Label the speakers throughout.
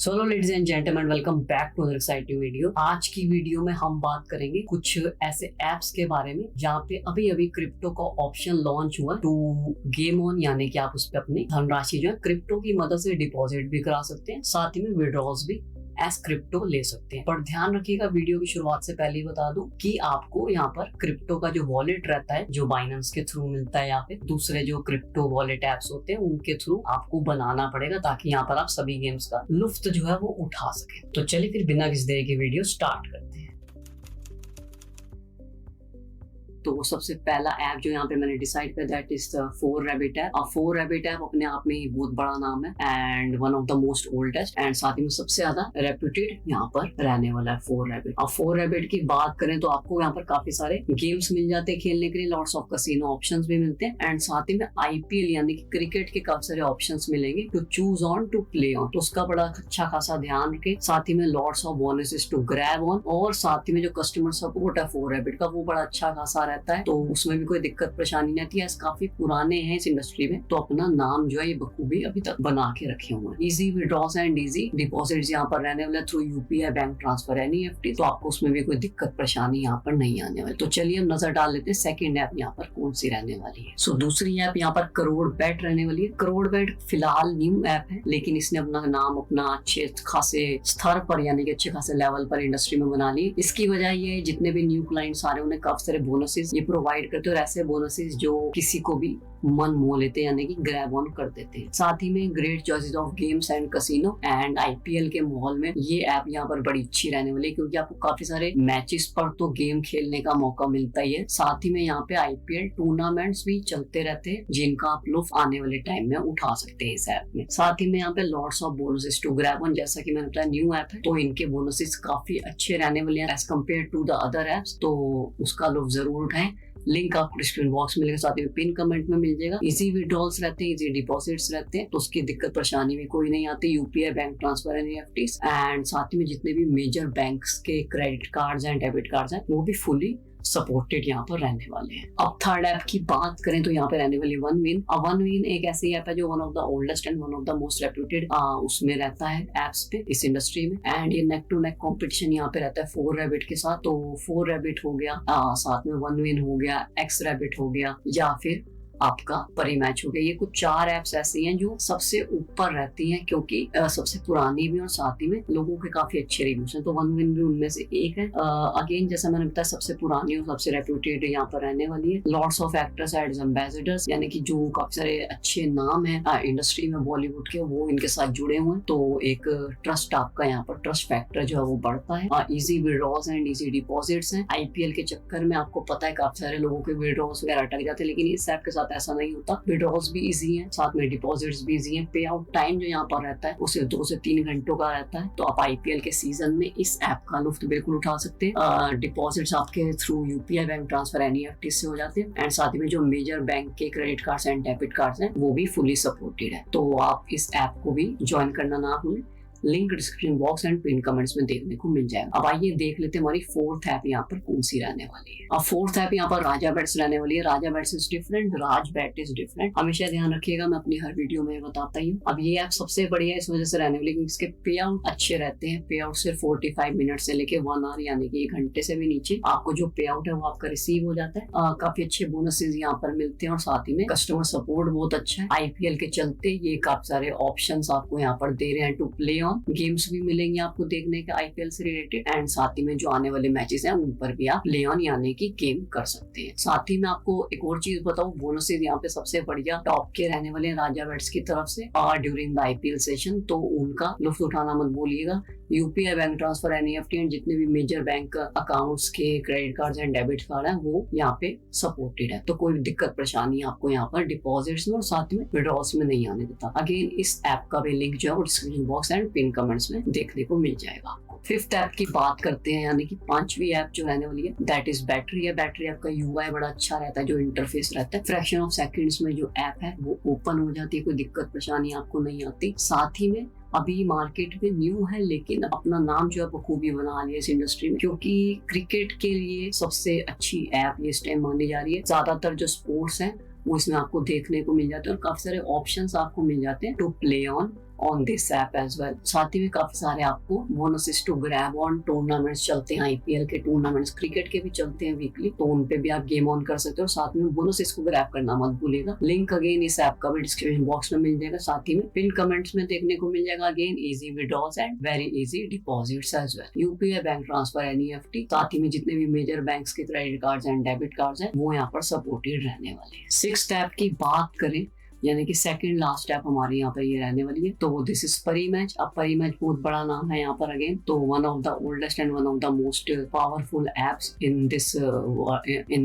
Speaker 1: Solo ladies and gentleman, welcome back to another exciting video. आज की video में हम बात करेंगे कुछ ऐसे एप्स के बारे में जहाँ पे अभी अभी क्रिप्टो का ऑप्शन लॉन्च हुआ टू गेम ऑन, यानी कि आप उस पर अपनी धनराशि जो है क्रिप्टो की मदद से डिपॉजिट भी करा सकते हैं, साथ ही में विड्रॉल्स भी एज क्रिप्टो ले सकते हैं। पर ध्यान रखिएगा, वीडियो की शुरुआत से पहले ही बता दूं कि आपको यहाँ पर क्रिप्टो का जो वॉलेट रहता है, जो बाइनेंस के थ्रू मिलता है या फिर दूसरे जो क्रिप्टो वॉलेट एप्स होते हैं उनके थ्रू आपको बनाना पड़ेगा, ताकि यहाँ पर आप सभी गेम्स का लुफ्त जो है वो उठा सके। तो चलिए फिर बिना किसी देरी के वीडियो स्टार्ट करते हैं। तो सबसे पहला ऐप जो यहाँ पे मैंने डिसाइड किया that is the 4rabbit app. अब 4rabbit ऐप अपने आप में ही बहुत बड़ा नाम है and one of the most oldest and साथ ही में सबसे ज्यादा रेप्यूटेड यहाँ पर रहने वाला है 4rabbit। अब 4rabbit की बात करें तो आपको यहाँ पर काफी सारे गेम्स मिल जाते हैं खेलने के लिए, लॉट्स ऑफ कैसीनो ऑप्शंस भी मिलते हैं एंड साथ ही में IPL यानी कि क्रिकेट के काफी सारे ऑप्शंस मिलेंगे to choose on to play on. तो उसका बड़ा अच्छा खासा ध्यान रखें। साथ ही में lots of bonuses to grab on और साथ ही में जो कस्टमर सपोर्ट है 4rabbit का वो बड़ा अच्छा खासा रहता है, तो उसमें भी कोई दिक्कत परेशानी नहीं आती है। काफी पुराने हैं इस इंडस्ट्री में, तो अपना नाम जो है ये बखूबी अभी तक बना के रखे हुए हैं। Easy withdrawals and easy deposits यहाँ पर रहने वाले through UPI bank transfer NEFT, तो आपको उसमें भी कोई दिक्कत परेशानी यहाँ पर नहीं आने वाली। तो चलिए हम नजर डाल लेते हैं सेकंड ऐप यहाँ पर कौन सी रहने वाली है। सो दूसरी ऐप यहाँ पर करोड़ बेट रहने वाली है। करोड़ बेट फिलहाल न्यू ऐप है, लेकिन इसने अपना नाम अपना अच्छे खासे स्तर पर यानी कि अच्छे खासे लेवल पर इंडस्ट्री में बना ली। इसकी वजह ये जितने भी न्यू क्लाइंट्स आ रहे हैं उन्हें काफी सारे बोनसेस ये प्रोवाइड करते हैं और ऐसे बोनसेस जो किसी को भी मन मोह लेते हैं यानी कि ग्रैब ऑन कर देते हैं। साथ ही में great choices of games and casino and IPL के माहौल में ये ऐप यहाँ पर बड़ी अच्छी रहने वाली है, क्योंकि आपको काफी सारे मैचेस पर तो गेम खेलने का मौका मिलता ही है। साथ ही में यहाँ पे IPL टूर्नामेंट्स भी चलते रहते हैं जिनका आप लुत्फ आने वाले टाइम में उठा सकते हैं इस ऐप में। साथ ही में यहाँ पे lots of bonuses to grab on, जैसा कि मैंने बताया न्यू ऐप है तो इनके बोनसेस काफी अच्छे रहने वाले हैं as compare to the other apps, तो उसका लुत्फ जरूर उठाएं। लिंक आपको डिस्क्रिप्शन बॉक्स में मिलेगा, साथ ही पिन कमेंट में मिल जाएगा। इजी विड्रॉल्स रहते हैं, इजी डिपॉजिट्स रहते हैं, तो उसकी दिक्कत परेशानी भी कोई नहीं आती। UPI bank transfer NEFT and साथ ही में जितने भी मेजर बैंक्स के credit cards and debit cards हैं वो भी फुली सपोर्टेड यहाँ पर रहने वाले हैं। अब थर्ड ऐप की बात करें तो यहाँ पे रहने वाली OneWin। अब OneWin एक ऐसी ऐप है जो one of the oldest and one of the most reputed उसमें रहता है एप्स पे इस इंडस्ट्री में, एंड ये नेक टू नेक कॉम्पिटिशन यहाँ पे रहता है 4rabbit के साथ। तो 4rabbit हो गया, साथ में OneWin हो गया, Xrabbit हो गया या फिर आपका परिमैच हो गया। ये कुछ 4 ऐप्स ऐसी हैं जो सबसे ऊपर रहती हैं, क्योंकि सबसे पुरानी भी और साथ ही में लोगों के काफी अच्छे रिव्यूज हैं, तो OneWin भी उनमें से एक है। अगेन जैसा मैंने बताया सबसे पुरानी और सबसे रेप्यूटेड यहाँ पर रहने वाली है। Lots of actors and ambassadors यानी कि जो काफी सारे अच्छे नाम है इंडस्ट्री में बॉलीवुड के वो इनके साथ जुड़े हुए हैं, तो एक ट्रस्ट आपका यहाँ पर ट्रस्ट फैक्टर जो है वो बढ़ता है। Easy withdrawals and easy deposits हैं। IPL के चक्कर में आपको पता है काफी सारे लोगों के विड्रॉल्स वगैरह अटक जाते हैं, लेकिन इस ऐप के साथ ऐसा नहीं होता। विड्रॉल्स भी इजी हैं, साथ में डिपॉजिट्स भी इजी हैं। पे आउट टाइम जो यहाँ पर रहता है उसे 2 से 3 घंटों का रहता है, तो आप IPL के सीजन में इस ऐप का लुफ्त बिल्कुल उठा सकते हैं। डिपॉजिट्स आपके through UPI bank transfer NEFT से हो जाते हैं एंड साथ ही में जो मेजर बैंक के credit cards and debit cards हैं वो भी फुली सपोर्टेड है, तो आप इस ऐप को भी ज्वाइन करना ना भूलें। Link description box and pin comments में देखने को मिल जाएगा। अब आइए देख लेते हैं हमारी फोर्थ ऐप यहाँ पर कौन सी रहने वाली है। अब फोर्थ ऐप यहाँ पर राजा बेट्स रहने वाली है। राजा बेट्स इज डिफरेंट, राज बेट इज डिफरेंट। हमेशा ध्यान रखिएगा, मैं अपनी हर वीडियो में बताता ही हूँ। अब ये ऐप सबसे बढ़िया इस वजह से रहने वाली है इसके पे आउट अच्छे रहते हैं। पे आउट सिर्फ 45 मिनट से लेके 1 आवर यानी कि 1 घंटे से भी नीचे आपको जो पे आउट है वो आपका रिसीव हो जाता है। काफी अच्छे बोनसेस यहाँ पर मिलते हैं और साथ ही में कस्टमर सपोर्ट बहुत अच्छा है। IPL के चलते ये काफी सारे ऑप्शन आपको यहाँ पर दे रहे हैं टू प्ले ऑन। गेम्स भी मिलेंगे आपको देखने के IPL से रिलेटेड एंड साथ ही में जो आने वाले मैचेस हैं उन पर भी आप प्ले ऑन यानी कि गेम कर सकते हैं। साथ ही में आपको एक और चीज बताऊं, बोनसेस यहाँ पे सबसे बढ़िया टॉप के रहने वाले हैं राजा बेट्स की तरफ से और ड्यूरिंग द IPL सेशन, तो उनका लुत्फ उठाना मत भूलिएगा। UPI bank transfer NEFT and जितने भी मेजर बैंक अकाउंट्स के credit card and debit card हैं वो यहाँ पे सपोर्टेड है, तो कोई दिक्कत परेशानी आपको यहाँ पर डिपॉजिट्स में और साथ में विड्रॉल्स में नहीं आने देता। अगेन इस ऐप का भी लिंक जो है वो description box and pin comments में देखने को मिल जाएगा आपको। फिफ्थ ऐप की बात करते हैं, यानी कि 5वीं ऐप जो रहने वाली है दैट इज बैटरी है। बैटरी ऐप का UI बड़ा अच्छा रहता है, जो इंटरफेस रहता है फ्रैक्शन ऑफ सेकंड्स में जो ऐप है वो ओपन हो जाती है, कोई दिक्कत परेशानी आपको नहीं आती। साथ ही में अभी मार्केट में न्यू है लेकिन अपना नाम जो है बखूबी बना लिया इस इंडस्ट्री में, क्योंकि क्रिकेट के लिए सबसे अच्छी ऐप ये इस टाइम मानी जा रही है। ज्यादातर जो स्पोर्ट्स हैं वो इसमें आपको देखने को मिल जाते हैं और काफी सारे ऑप्शंस आपको मिल जाते हैं to play on on this app as well. साथ ही में काफी सारे आपको bonuses to grab on tournaments चलते हैं, आईपीएल के टूर्नामेंट्स, क्रिकेट के भी चलते हैं वीकली, तो उन पे भी आप गेम ऑन कर सकते हो। साथ में बोनसेस को ग्रैब करना मत भूलिएगा। लिंक अगेन इस ऐप का भी डिस्क्रिप्शन बॉक्स में मिल जाएगा, साथ ही में पिन कमेंट्स में देखने को मिल जाएगा। Again easy withdrawals and very easy deposits as well, UPI, bank transfer, NEFT, साथ ही में जितने भी मेजर बैंक्स के credit cards and debit cards हैं वो यहाँ पर सपोर्टेड रहने वाले हैं। 6th ऐप की बात करें, यानी कि सेकंड लास्ट ऐप हमारी यहाँ पर ये रहने वाली है, तो दिस इज परीमैच। अब परीमैच बहुत बड़ा नाम है यहाँ पर अगेन, तो one of the oldest and one of the most powerful apps in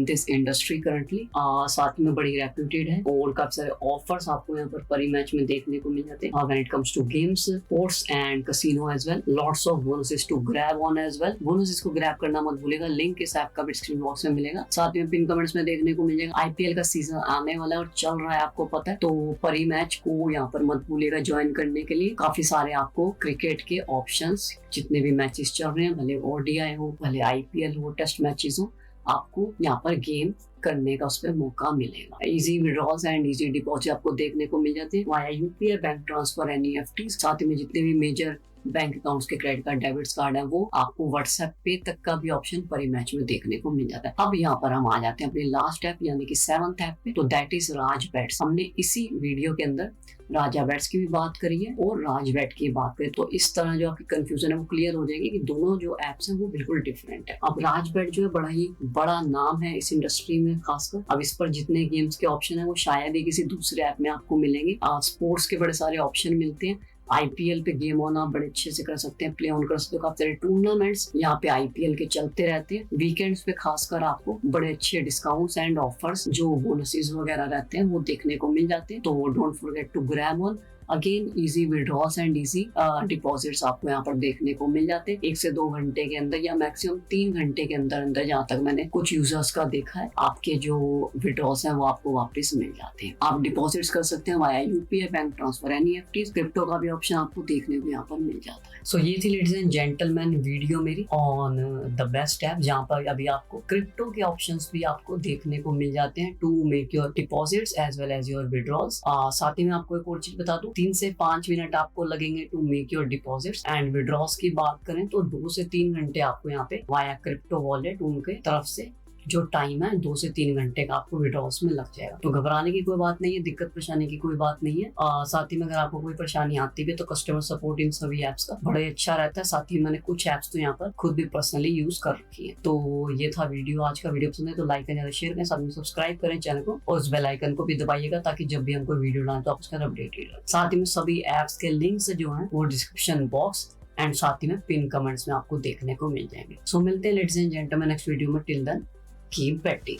Speaker 1: this industry currently. साथ में बड़ी रेप्यूटेड है और काफी सारे ऑफर्स आपको यहाँ पर परीमैच में देखने को मिल जाते हैं when it comes to games, sports and casino as well. Lots of bonuses to grab on as well, bonuses को ग्रैब करना मत भूलिएगा। लिंक इस ऐप का डिस्क्रिप्शन बॉक्स में मिलेगा, साथ में पिन कमेंट्स में देखने को मिल जाएगा। आईपीएल का सीजन आने वाला है और चल रहा है, आपको पता है, तो परीमैच को यहाँ पर मत भूलिएगा ज्वाइन करने के लिए। काफी सारे आपको क्रिकेट के ऑप्शंस, जितने भी मैचेस चल रहे हैं, भले ओडीआई हो, भले आईपीएल हो, टेस्ट मैचेस हो, आपको यहाँ पर गेम करने का उस पर मौका मिलेगा। Easy withdrawals and easy deposit आपको देखने को मिल जाते हैं via UPI, bank transfer, NEFT, साथ में जितने भी मेजर बैंक अकाउंट्स के क्रेडिट कार्ड, डेबिट कार्ड है, वो आपको व्हाट्सएप पे तक का भी ऑप्शन परीमैच में देखने को मिल जाता है। अब यहाँ पर हम आ जाते हैं अपनी लास्ट ऐप यानी कि 7th ऐप पे, तो दैट इज राज बेट्स। हमने इसी वीडियो के अंदर राजा बेट्स की भी बात करी है और राज बेट की बात करें, तो इस तरह जो आपकी कंफ्यूजन है वो क्लियर हो जाएगी कि दोनों जो एप्स हैं वो बिल्कुल डिफरेंट है। अब राज बेट जो है बड़ा ही बड़ा नाम है इस इंडस्ट्री में खासकर। अब इस पर जितने गेम्स के ऑप्शन है वो शायद ही किसी दूसरे ऐप में आपको मिलेंगे। स्पोर्ट्स के बड़े सारे ऑप्शन मिलते हैं, आईपीएल पे गेम ऑन आप बड़े अच्छे से कर सकते हैं, प्ले ऑन कर सकते हो। काफी सारे टूर्नामेंट्स यहाँ पे आईपीएल के चलते रहते हैं। वीकेंड्स पे खासकर आपको बड़े अच्छे डिस्काउंट्स एंड ऑफर्स, जो बोनसेस वगैरह रहते हैं, वो देखने को मिल जाते हैं। तो don't forget to grab on. Again easy withdrawals and easy deposits आपको यहाँ पर देखने को मिल जाते हैं 1 से 2 घंटे के अंदर या मैक्सिमम 3 घंटे के अंदर अंदर। जहाँ तक मैंने कुछ यूजर्स का देखा है, आपके जो विड्रॉल्स हैं वो आपको वापस मिल जाते हैं। आप डिपॉजिट्स कर सकते हैं via UPI, bank transfer, NEFT, crypto का भी ऑप्शन आपको देखने को यहाँ पर मिल जाता है। सो ये थी लेडीज एंड जेंटलमैन वीडियो मेरी ऑन द बेस्ट ऐप, जहाँ पर अभी आपको क्रिप्टो के ऑप्शंस भी आपको देखने को मिल जाते हैं to make your deposits as well as your withdrawals. साथ ही में आपको एक और चीज बता दूं, 3 से 5 मिनट आपको लगेंगे to make your deposits and withdrawals की बात करें तो 2 से 3 घंटे आपको यहाँ पे वाया क्रिप्टो वॉलेट उनके तरफ से जो टाइम है 2 से 3 घंटे का आपको विड्रॉल्स में लग जाएगा। तो घबराने की कोई बात नहीं है, दिक्कत परेशानी की कोई बात नहीं है। साथ ही में अगर आपको कोई परेशानी आती है तो कस्टमर सपोर्ट इन सभी एप्स का बड़ा अच्छा रहता है। साथ ही मैंने कुछ एप्स तो यहाँ पर खुद भी पर्सनली यूज कर रखी है। तो ये था वीडियो, आज का वीडियो पसंद है तो लाइक करें, ज्यादा शेयर करें, साथ में सब्सक्राइब करें चैनल को और उस बेल आइकन को भी दबाइएगा ताकि जब भी हम कोई वीडियो डालें तो आप उसका अपडेटेड रहे। साथ ही में सभी एप्स के लिंक्स जो है वो डिस्क्रिप्शन बॉक्स एंड साथ ही में पिन कमेंट्स में आपको देखने को मिल जाएंगे। सो मिलते हैं ladies and gentleman next video में। Till then keep betting।